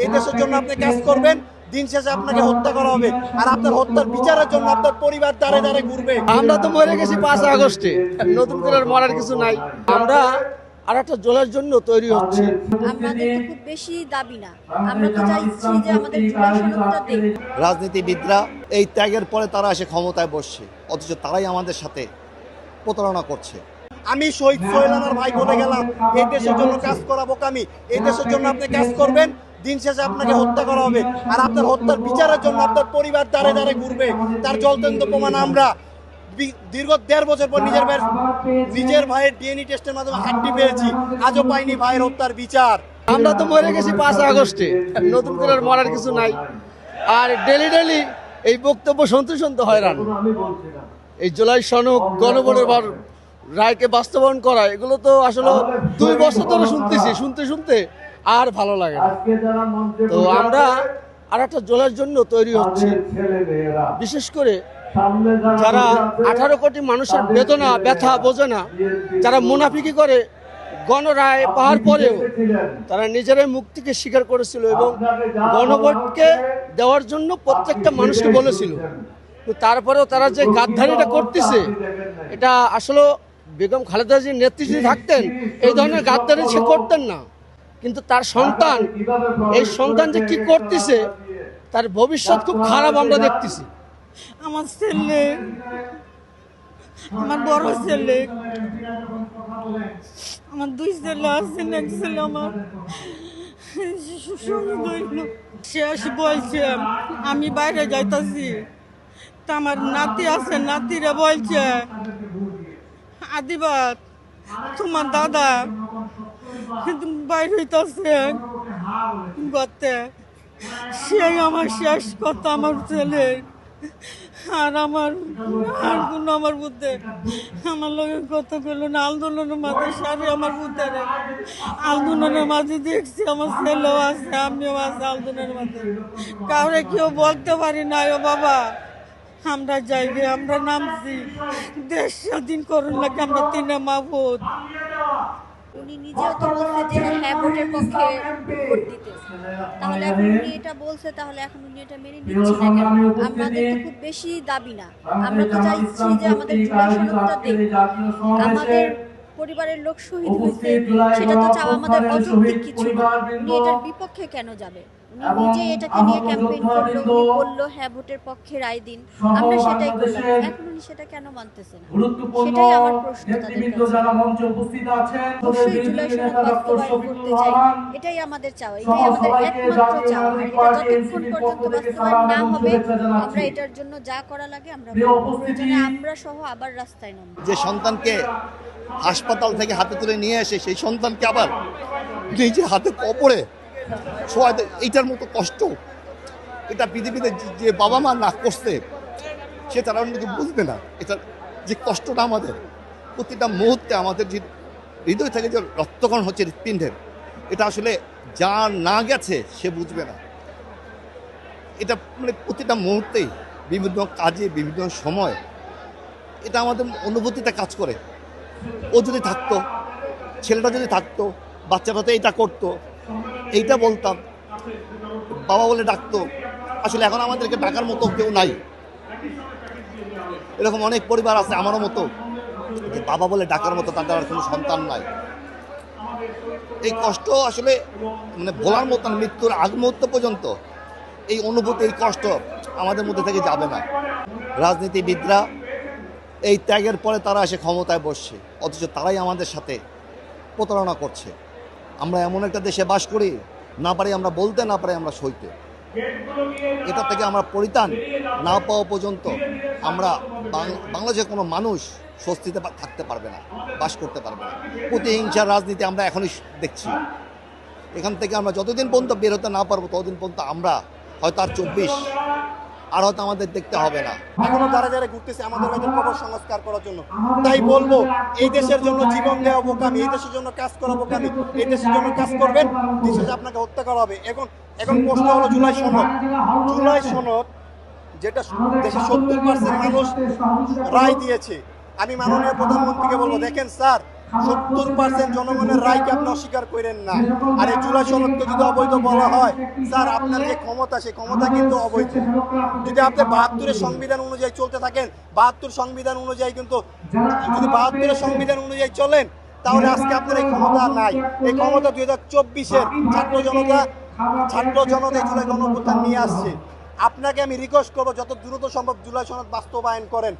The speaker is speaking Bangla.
এই দেশের জন্য আপনি কাজ করবেন, দিন শেষে আপনাকে হত্যা করা হবে, আর আপনার হত্যার বিচারের জন্য আপনার পরিবার দাঁড়ে দাঁড়ে ঘুরবে। আমরা তো মরে গেছি 5 আগস্টে, নতুন করে আর মরার কিছু নাই। আমরা আর একটা জলের জন্য তৈরি হচ্ছে। আমাদের তো খুব বেশি দাবি না, আমরা তো চাইছি যে আমাদের জুলাই সনদটা দেখ। রাজনীতিবিদরা এই ত্যাগের পরে তারা এসে ক্ষমতায় বসছে, অথচ তারাই আমাদের সাথে প্রতারণা করছে। আমি শহীদ সোহেল আমার ভাই বলে গেলাম, এই দেশের জন্য কাজ করা বোকামি, এই দেশের জন্য আপনি কাজ করবেন, দিন শেষে আপনাকে হত্যা করা হবে, আর আপনার হত্যার বিচারের জন্য আপনার পরিবার দাঁড়ে দাঁড়ে ঘুরবে। তার জ্বলন্ত প্রমাণ আমরা দীর্ঘ 1.5 বছর পর নিজের ভাইয়ের ডিএনএ টেস্টের মাধ্যমে হাড্ডি পেয়েছি, আজও পাইনি ভাইয়ের হত্যার বিচার। আমরা তো মরে গেছি 5 আগস্টে, নতুন করে আর মরার কিছু নাই। আর ডেলি এই বক্তব্য শুনতে হয়রান। এই জুলাই সনদ গণভোটের রায়কে বাস্তবায়ন করা, এগুলো তো আসলে 2 বছর ধরে শুনতে আর ভালো লাগে না। তো আমরা আর একটা জলের জন্য তৈরি হচ্ছে, বিশেষ করে যারা 18 কোটি মানুষের বেদনা ব্যথা বোঝে না, যারা মুনাফিকি করে গণরায় পাওয়ার পরেও তারা নিজেরাই মুক্তিকে স্বীকার করেছিল এবং গণভোটকে দেওয়ার জন্য প্রত্যেকটা মানুষকে বলেছিল। তো তারপরেও তারা যে গাদ্দারিটা করতেছে, এটা আসলে বেগম খালেদা জির নেতৃত্বে থাকতেন এই ধরনের গাদ্দারি সে করতেন না। কিন্তু তার সন্তান, এই সন্তান যে কি করতেছে, তার ভবিষ্যৎ খুব খারাপ আমরা দেখতেছি। আমার ছেলে, আমার বড় ছেলে, আমার 2 ছেলে আছেন, এক ছেলে আমার শহীদ হইল। শেষ বলছে আমি বাইরে যাইতাছি, তা আমার নাতি আছে, নাতিরা বলছে আদিবাদ তোমার দাদা বাইরে হইতাছে গতে। সেই আমার শেষ কথা আমার ছেলে। আর আমার বুদ্ধে আমার লগে কত গেল না আন্দোলনের মাঝে সারি আমার বুদ্ধে আন্দোলনের মাঝে দেখছি আমার ছেলেও আছে, আমিও আছে আন্দোলনের মাঝে। কাউরে কেউ বলতে পারি না ও বাবা আমরা যাইবে, আমরা নামছি, দেশ স্বাধীন করুন লাগে আমরা 3 মাহবুদ। উনি নিজেও তো বলছে যে হ্যাঁ ভোটের পক্ষে ভোট দিতে, তাহলে এখন উনি এটা বলছে, তাহলে এখন উনি এটা মেনে নিচ্ছে না কেন? আমাদের তো খুব বেশি দাবি না, আমরা তো চাইছি যে আমাদের জুলাই সনদটা দেখ। আমাদের পরিবারের লোক শহীদ হয়েছে, সেটা তো চাওয়া আমাদের অযৌক্তিক কিছু না। উনি এটার বিপক্ষে কেন যাবে? উনি নিজে এটাকে নিয়ে ক্যাম্পেইন করলো, উনি বললো হ্যাঁ ভোটের পক্ষে রায় দিন, আমরা সেটাই করলাম। এখন উনি সেটা কেন মানতেছে না? সেটাই আমার প্রশ্ন তাদের কাছে। অবশ্যই জুলাই সনদ বাস্তবায়ন করতে চাই, এটাই আমাদের চাওয়া, এটাই আমাদের একমাত্র চাওয়া। আর এটা যতক্ষণ পর্যন্ত বাস্তবায়ন না হবে, আমরা এটার জন্য যা করা লাগে আমরা প্রয়োজনে আমরা সহ আবার রাস্তায় নামব। যে সন্তানকে হাসপাতাল থেকে হাতে তুলে নিয়ে এসে সেই সন্তানকে আবার নিজে হাতে কপড়ে ছোঁয়া, এইটার মতো কষ্ট এটা পৃথিবীতে যে বাবা মা না করছে সে তারা অন্য বুঝবে না। এটা যে কষ্টটা আমাদের প্রতিটা মুহূর্তে আমাদের যে হৃদয় থেকে যে রক্তকণ হচ্ছে হৃৎপিণ্ডের, এটা আসলে যা না গেছে সে বুঝবে না। এটা মানে প্রতিটা মুহূর্তেই বিভিন্ন কাজে বিভিন্ন সময় এটা আমাদের অনুভূতিতে কাজ করে। ও যদি থাকতো, ছেলেটা যদি থাকতো, বাচ্চাটা তো এইটা করতো, এইটা বলতাম, বাবা বলে ডাকতো। আসলে এখন আমাদেরকে ডাকার মতো কেউ নাই। এরকম অনেক পরিবার আছে আমারও মতো, যে বাবা বলে ডাকার মতো তাদের আর কোনো সন্তান নাই। এই কষ্ট আসলে মানে বলার মতো না, মৃত্যুর আগ মুহূর্ত পর্যন্ত এই অনুভূতি, এই কষ্ট আমাদের মধ্যে থেকে যাবে না। রাজনীতিবিদরা এই ত্যাগের পরে তারা এসে ক্ষমতায় বসছে, অথচ তারাই আমাদের সাথে প্রতারণা করছে। আমরা এমন একটা দেশে বাস করি, না পারি আমরা বলতে, না পারি আমরা সইতে। এটা থেকে আমরা পরিত্রাণ না পাওয়া পর্যন্ত আমরা বাংলাদেশের কোনো মানুষ স্বস্তিতে থাকতে পারবে না, বাস করতে পারবে না। প্রতিহিংসার রাজনীতি আমরা এখনই দেখছি। এখান থেকে আমরা যতদিন পর্যন্ত বের হতে না পারবো, ততদিন পর্যন্ত আমরা হয়তো আর 24 আর হয়তো আমাদের দেখতে হবে না। এখনো যারা যারা ঘুরতেছে আমাদের কবর সংস্কার করার জন্য, তাই বলবো এই দেশের জন্য জীবন দেওয়া বোকামি, এই দেশের জন্য কাজ করা বোকামি। এই দেশের জন্য কাজ করবেন, দেশে আপনাকে হত্যা করা হবে। এখন প্রশ্ন হলো জুলাই সনদ যেটা দেশের 70% মানুষ রায় দিয়েছে। আমি মাননীয় প্রধানমন্ত্রীকে বলবো, দেখেন স্যার, 70% জনগণের রায়কে আপনি অস্বীকার করেন না। আর এই জুলাই সনদকে যদি অবৈধ বলা হয়, স্যার আপনার যে ক্ষমতা, সেই ক্ষমতা কিন্তু অবৈধ। যদি আপনি 72-এর সংবিধান অনুযায়ী চলতে থাকেন, 72 সংবিধান অনুযায়ী কিন্তু, যদি 72-এর সংবিধান অনুযায়ী চলেন, তাহলে আজকে আপনার এই ক্ষমতা নাই। এই ক্ষমতা 2024-এর ছাত্র জনতা জুলাই গণঅভ্যুত্থান নিয়ে আসছে। আপনাকে আমি রিকোয়েস্ট করবো যত দ্রুত সম্ভব জুলাই সনদ বাস্তবায়ন করেন।